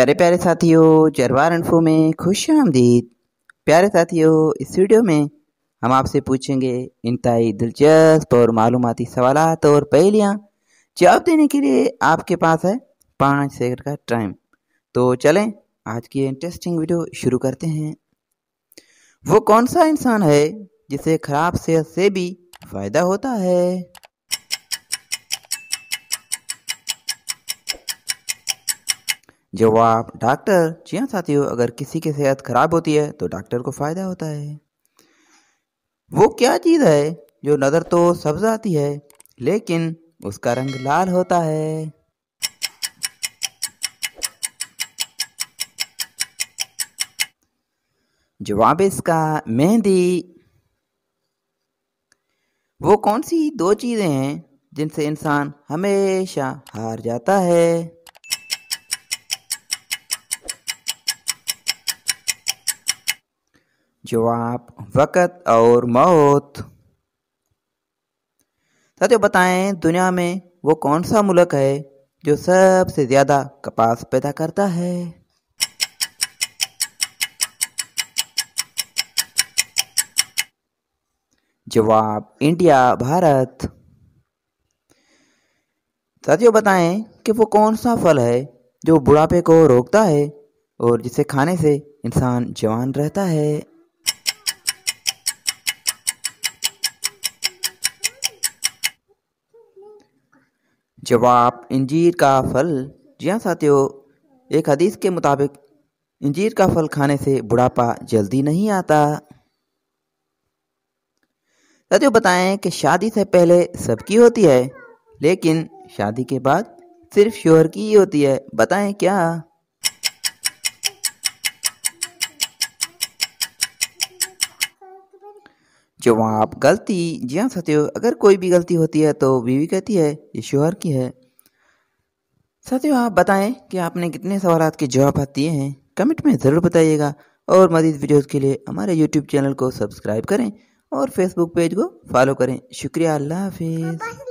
प्यारे प्यारे साथियों, जरवार इन्फो में खुश आमदीद। प्यारे साथियों, इस वीडियो में हम आपसे पूछेंगे इंतहाई दिलचस्प और मालूमाती सवालात और पहेलियाँ। जवाब देने के लिए आपके पास है 5 सेकंड का टाइम। तो चलें आज की इंटरेस्टिंग वीडियो शुरू करते हैं। वो कौन सा इंसान है जिसे खराब सेहत से भी फायदा होता है? जवाब डॉक्टर। जी हाँ साथियों, अगर किसी की सेहत खराब होती है तो डॉक्टर को फायदा होता है। वो क्या चीज है जो नजर तो सब्ज आती है लेकिन उसका रंग लाल होता है? जवाब इसका मेहंदी। वो कौन सी 2 चीजें हैं जिनसे इंसान हमेशा हार जाता है? जवाब वक़्त और मौत। साथियों बताएं, दुनिया में वो कौन सा मुल्क है जो सबसे ज्यादा कपास पैदा करता है? जवाब इंडिया, भारत। साथियों बताएं कि वो कौन सा फल है जो बुढ़ापे को रोकता है और जिसे खाने से इंसान जवान रहता है? जवाब इंजीर का फल। जी हाँ साथियों, एक हदीस के मुताबिक इंजीर का फल खाने से बुढ़ापा जल्दी नहीं आता। साथियों बताएं कि शादी से पहले सबकी होती है लेकिन शादी के बाद सिर्फ शोहर की ही होती है, बताएं क्या? जवाब गलती। जी हाँ साथियों, अगर कोई भी गलती होती है तो बीवी कहती है ये शोहर की है। साथियों आप बताएं कि आपने कितने सवालात के जवाब दिए हैं, कमेंट में ज़रूर बताइएगा। और मज़ीद वीडियोस के लिए हमारे यूट्यूब चैनल को सब्सक्राइब करें और फेसबुक पेज को फॉलो करें। शुक्रिया, अल्लाह हाफिज़।